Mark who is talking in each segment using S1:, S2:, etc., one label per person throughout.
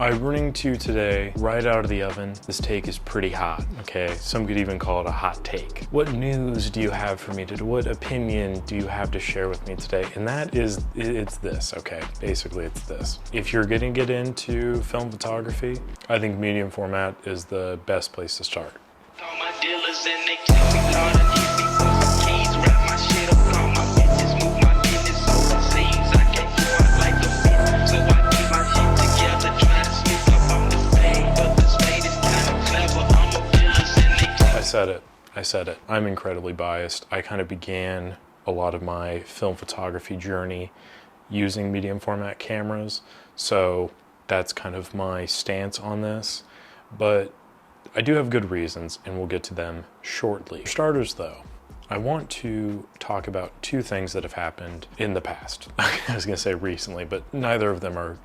S1: I bring to you today, right out of the oven. This take is pretty hot, okay? Some could even call it a hot take. What news do you have for me today? What opinion do you have to share with me today? And that is, it's this, okay? Basically, it's this. If you're gonna get into film photography, I think medium format is the best place to start.
S2: All my dealers and they tell me Lord, I need me for some keys, wrap my shit up, call my bitches, move my business overseas. I can't go out like a bitch, so I keep my shit together, try to sneak up on the spade, but the spade is kind of clever. I'm a dealers and they tell me.
S1: I said it. I'm incredibly biased. I kind of began a lot of my film photography journey using medium format cameras, so that's kind of my stance on this. But I do have good reasons, and we'll get to them shortly. For starters, though, I want to talk about two things that have happened in the past. I was gonna say recently, but neither of them are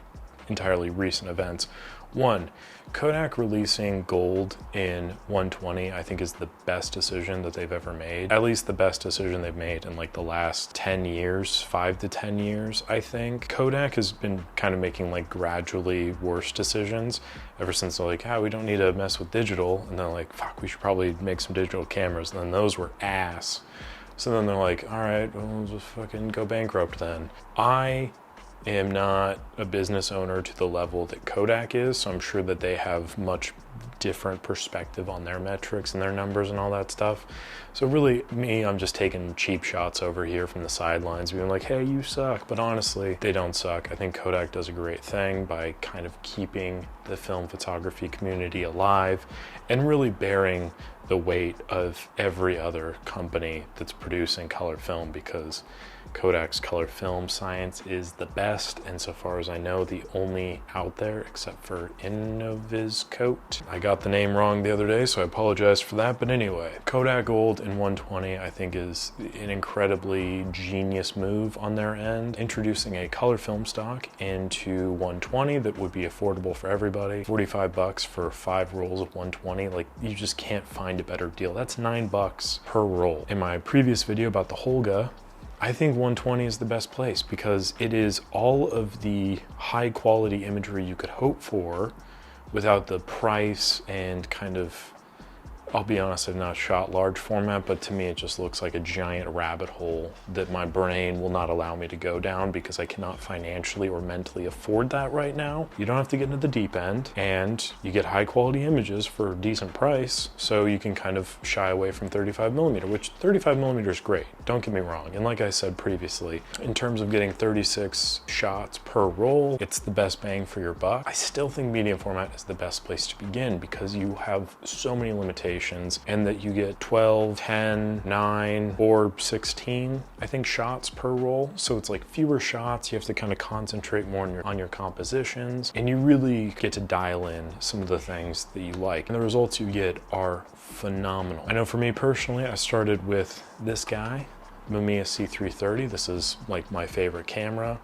S1: entirely recent events. One, Kodak releasing gold in 120, I think is the best decision that they've ever made. At least the best decision they've made in like the last 10 years, 5 to 10 years, I think. Kodak has been kind of making like gradually worse decisions ever since they're like, we don't need to mess with digital. And they're like, fuck, we should probably make some digital cameras. And then those were ass. So then they're like, all right, well, we'll just fucking go bankrupt then. I am not a business owner to the level that Kodak is, so I'm sure that they have much different perspective on their metrics and their numbers and all that stuff. So really, me, I'm just taking cheap shots over here from the sidelines, being like, hey, you suck. But honestly, they don't suck. I think Kodak does a great thing by kind of keeping the film photography community alive and really bearing the weight of every other company that's producing color film, because Kodak's color film science is the best, and so far as I know, the only out there except for Innoviscote. I got the name wrong the other day, so I apologize for that, but anyway, Kodak Gold in 120 I think is an incredibly genius move on their end, introducing a color film stock into 120 that would be affordable for everybody. 45 bucks for 5 rolls of 120, like you just can't find a better deal. That's $9 per roll. In my previous video about the Holga, I think 120 is the best place because it is all of the high quality imagery you could hope for without the price and kind of, I'll be honest, I've not shot large format, but to me it just looks like a giant rabbit hole that my brain will not allow me to go down because I cannot financially or mentally afford that right now. You don't have to get into the deep end, and you get high quality images for a decent price, so you can kind of shy away from 35mm, which 35mm is great, don't get me wrong. And like I said previously, in terms of getting 36 shots per roll, it's the best bang for your buck. I still think medium format is the best place to begin because you have so many limitations, and that you get 12, 10, 9, or 16, I think, shots per roll. So it's like fewer shots, you have to kind of concentrate more on your compositions, and you really get to dial in some of the things that you like. And the results you get are phenomenal. I know for me personally, I started with this guy, Mamiya C330. This is like my favorite camera,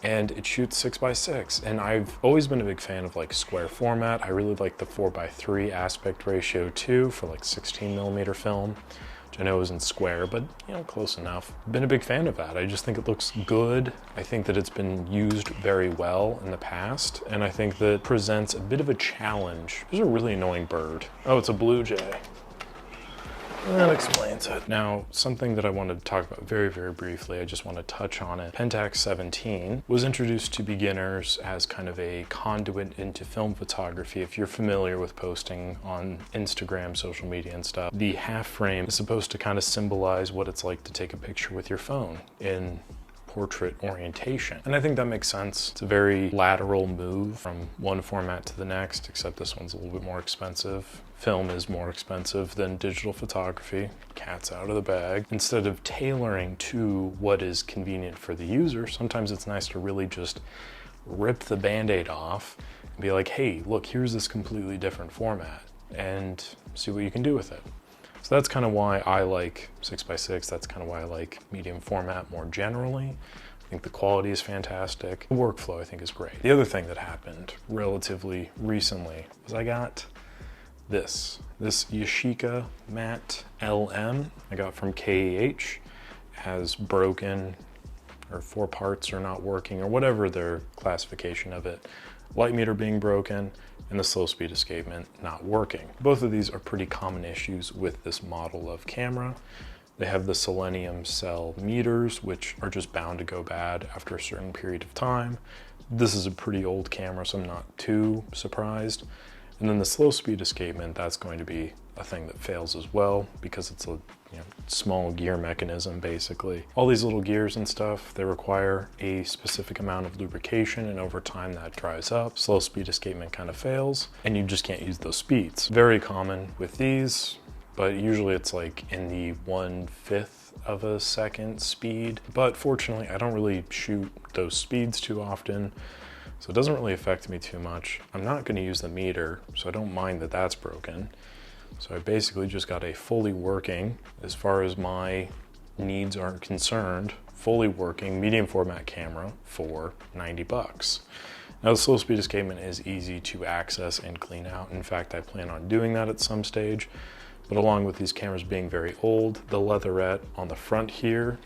S1: and it shoots 6x6, and I've always been a big fan of like square format. I really like the 4:3 aspect ratio too for like 16mm film, which I know isn't square, but you know, close enough. Been a big fan of that. I just think it looks good. I think that it's been used very well in the past, and I think that it presents a bit of a challenge. There's a really annoying bird. Oh, it's a blue jay. That explains it. Now, something that I wanted to talk about very, very briefly, I just want to touch on it. Pentax 17 was introduced to beginners as kind of a conduit into film photography. If you're familiar with posting on Instagram, social media and stuff, the half frame is supposed to kind of symbolize what it's like to take a picture with your phone in portrait orientation. And I think that makes sense. It's a very lateral move from one format to the next, except this one's a little bit more expensive. Film is more expensive than digital photography. Cat's out of the bag. Instead of tailoring to what is convenient for the user, sometimes it's nice to really just rip the band-aid off and be like, hey, look, here's this completely different format, and see what you can do with it. So that's kind of why I like 6x6. That's kind of why I like medium format more generally. I think the quality is fantastic. The workflow, I think, is great. The other thing that happened relatively recently was I got this Yashica Mat LM I got from KEH. Has broken, or 4 parts are not working, or whatever their classification of it light meter being broken, and the slow speed escapement not working. Both of these are pretty common issues with this model of camera. They have the selenium cell meters, which are just bound to go bad after a certain period of time. This is a pretty old camera, so I'm not too surprised. And then the slow speed escapement, that's going to be a thing that fails as well because it's a small gear mechanism basically. All these little gears and stuff, they require a specific amount of lubrication, and over time that dries up. Slow speed escapement kind of fails and you just can't use those speeds. Very common with these, but usually it's like in the 1/5 of a second speed. But fortunately, I don't really shoot those speeds too often, so it doesn't really affect me too much. I'm not going to use the meter, so I don't mind that that's broken. So I basically just got a fully working, as far as my needs are concerned, fully working medium format camera for 90 bucks. Now the slow speed escapement is easy to access and clean out. In fact, I plan on doing that at some stage. But along with these cameras being very old, the leatherette on the front here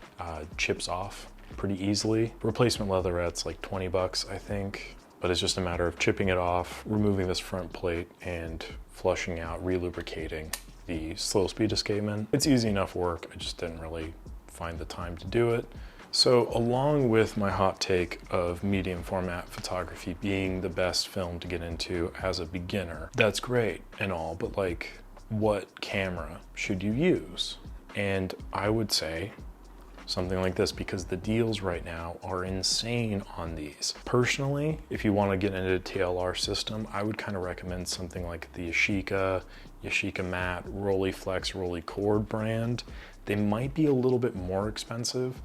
S1: chips off pretty easily. Replacement leatherette's like 20 bucks, I think. But it's just a matter of chipping it off, removing this front plate, and flushing out, relubricating the slow speed escapement. It's easy enough work, I just didn't really find the time to do it. So along with my hot take of medium format photography being the best film to get into as a beginner, that's great and all, but like, what camera should you use? And I would say something like this, because the deals right now are insane on these. Personally, if you want to get into a TLR system, I would kind of recommend something like the Yashica Mat, Rolleiflex, Rolleicord brand. They might be a little bit more expensive,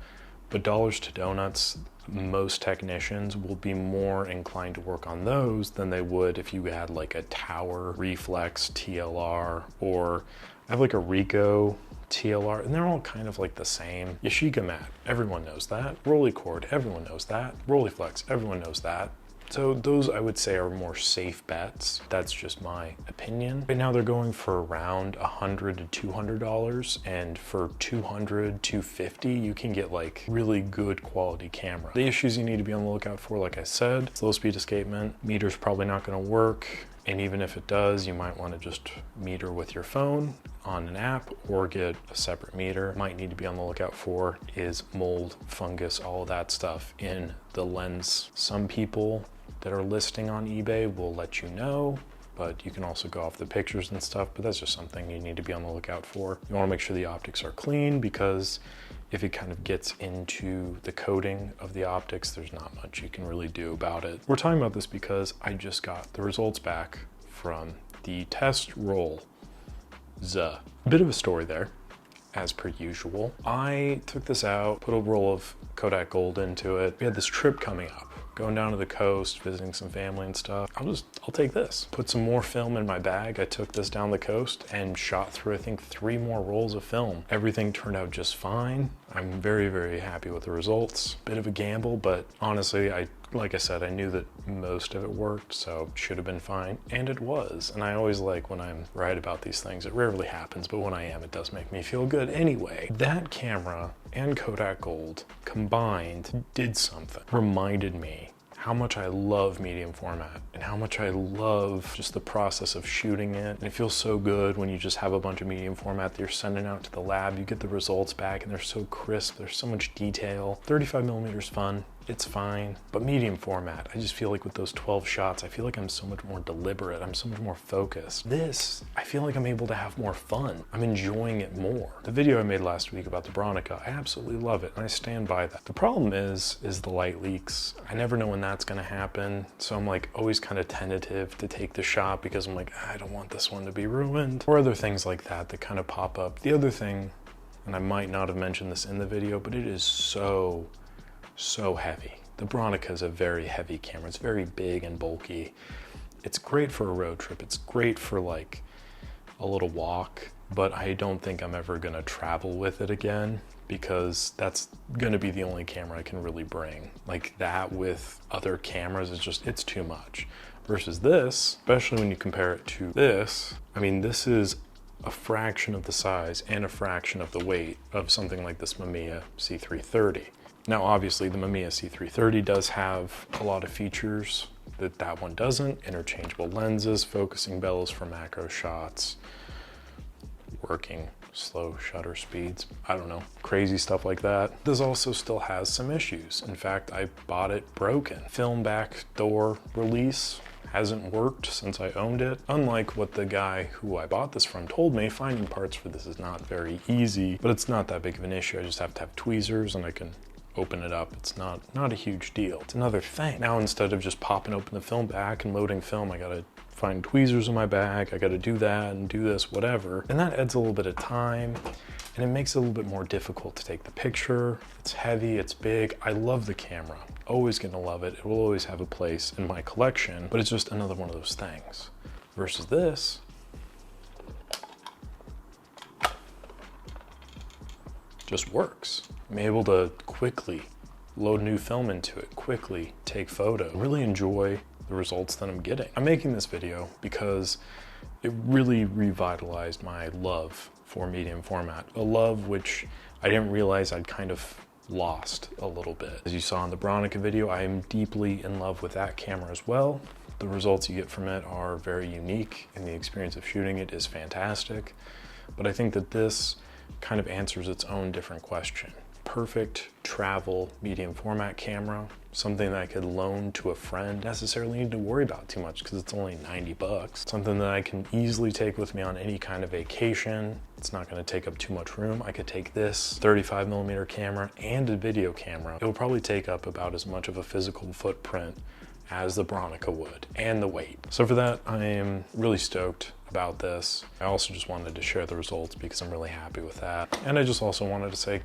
S1: but dollars to donuts, most technicians will be more inclined to work on those than they would if you had like a Tower Reflex TLR, or I have like a Ricoh TLR, and they're all kind of like the same. Yashica Mat, everyone knows that. Rolleicord, everyone knows that. Rolleiflex, everyone knows that. So those I would say are more safe bets. That's just my opinion. Right now they're going for around $100 to $200, and for $200, $250, you can get like really good quality camera. The issues you need to be on the lookout for, like I said, slow speed escapement, meter's probably not gonna work. And even if it does, you might want to just meter with your phone on an app or get a separate meter. Might need to be on the lookout for is mold, fungus, all of that stuff in the lens. Some people that are listing on eBay will let you know, but you can also go off the pictures and stuff, but that's just something you need to be on the lookout for. You want to make sure the optics are clean, because if it kind of gets into the coating of the optics, there's not much you can really do about it. We're talking about this because I just got the results back from the test roll. A bit of a story there, as per usual. I took this out, put a roll of Kodak Gold into it. We had this trip coming up, going down to the coast, visiting some family and stuff. I'll take this. Put some more film in my bag. I took this down the coast and shot through, I think, 3 more rolls of film. Everything turned out just fine. I'm very, very happy with the results. Bit of a gamble, but honestly, like I said, I knew that most of it worked, so it should have been fine, and it was. And I always like when I'm right about these things. It rarely happens, but when I am, it does make me feel good. Anyway, that camera and Kodak Gold combined did something. Reminded me how much I love medium format and how much I love just the process of shooting it. And it feels so good when you just have a bunch of medium format that you're sending out to the lab. You get the results back and they're so crisp. There's so much detail. 35mm is fun. It's fine, but medium format, I just feel like with those 12 shots, I feel like I'm so much more deliberate. I'm so much more focused. This, I feel like I'm able to have more fun. I'm enjoying it more. The video I made last week about the Bronica, I absolutely love it, and I stand by that. The problem is the light leaks. I never know when that's gonna happen, so I'm like always kind of tentative to take the shot because I'm like, I don't want this one to be ruined, or other things like that that kind of pop up. The other thing, and I might not have mentioned this in the video, but it is so heavy. The Bronica is a very heavy camera. It's very big and bulky. It's great for a road trip. It's great for like a little walk, but I don't think I'm ever gonna travel with it again, because that's gonna be the only camera I can really bring. Like that with other cameras, it's too much. Versus this, especially when you compare it to this, I mean, this is a fraction of the size and a fraction of the weight of something like this Mamiya C330. Now, obviously, the Mamiya C330 does have a lot of features that one doesn't. Interchangeable lenses, focusing bellows for macro shots, working slow shutter speeds, I don't know, crazy stuff like that. This also still has some issues. In fact, I bought it broken. Film backdoor release hasn't worked since I owned it. Unlike what the guy who I bought this from told me, finding parts for this is not very easy, but it's not that big of an issue. I just have to have tweezers and I can open it up. It's not a huge deal. It's another thing. Now, instead of just popping open the film back and loading film, I gotta find tweezers in my bag. I gotta do that and do this, whatever. And that adds a little bit of time and it makes it a little bit more difficult to take the picture. It's heavy, it's big. I love the camera. Always gonna love it. It will always have a place in my collection, but it's just another one of those things. Versus this, just works. I'm able to quickly load new film into it, quickly take photo. I really enjoy the results that I'm getting. I'm making this video because it really revitalized my love for medium format, a love which I didn't realize I'd kind of lost a little bit. As you saw in the Bronica video, I am deeply in love with that camera as well. The results you get from it are very unique and the experience of shooting it is fantastic. But I think that this kind of answers its own different question. Perfect travel medium format camera, something that I could loan to a friend, necessarily need to worry about too much because it's only 90 bucks. Something that I can easily take with me on any kind of vacation. It's not going to take up too much room. I could take this 35mm camera and a video camera. It will probably take up about as much of a physical footprint as the Bronica would, and the weight. So for that, I am really stoked about this. I also just wanted to share the results because I'm really happy with that. And I just also wanted to say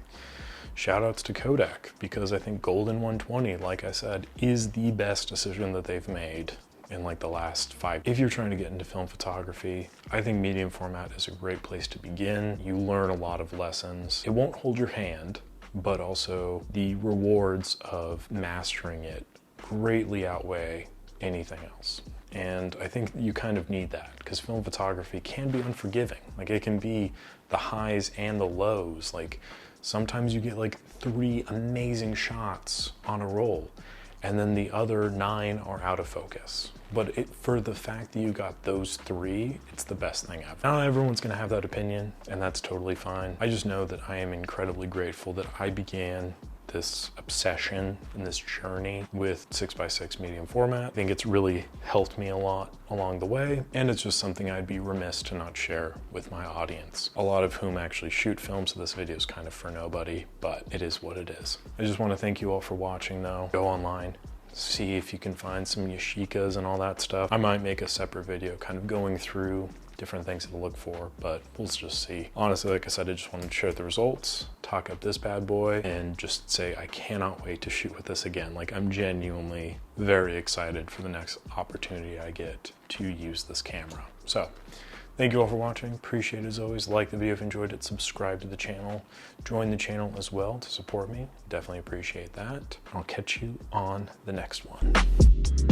S1: shout outs to Kodak, because I think Golden 120, like I said, is the best decision that they've made in like the last 5. If you're trying to get into film photography, I think medium format is a great place to begin. You learn a lot of lessons. It won't hold your hand, but also the rewards of mastering it greatly outweigh anything else. And I think you kind of need that because film photography can be unforgiving. Like it can be the highs and the lows. Like sometimes you get like 3 amazing shots on a roll and then the other 9 are out of focus. But for the fact that you got those 3, it's the best thing ever. Not everyone's gonna have that opinion and that's totally fine. I just know that I am incredibly grateful that I began this obsession and this journey with 6x6 medium format. I think it's really helped me a lot along the way, and it's just something I'd be remiss to not share with my audience, a lot of whom actually shoot film, so this video is kind of for nobody, but it is what it is. I just want to thank you all for watching though. Go online, see if you can find some Yashicas and all that stuff. I might make a separate video kind of going through different things to look for, but we'll just see. Honestly, like I said, I just wanted to share the results, talk up this bad boy, and just say I cannot wait to shoot with this again. Like I'm genuinely very excited for the next opportunity I get to use this camera. So thank you all for watching. Appreciate it as always. Like the video if you enjoyed it, subscribe to the channel, join the channel as well to support me. Definitely appreciate that. I'll catch you on the next one.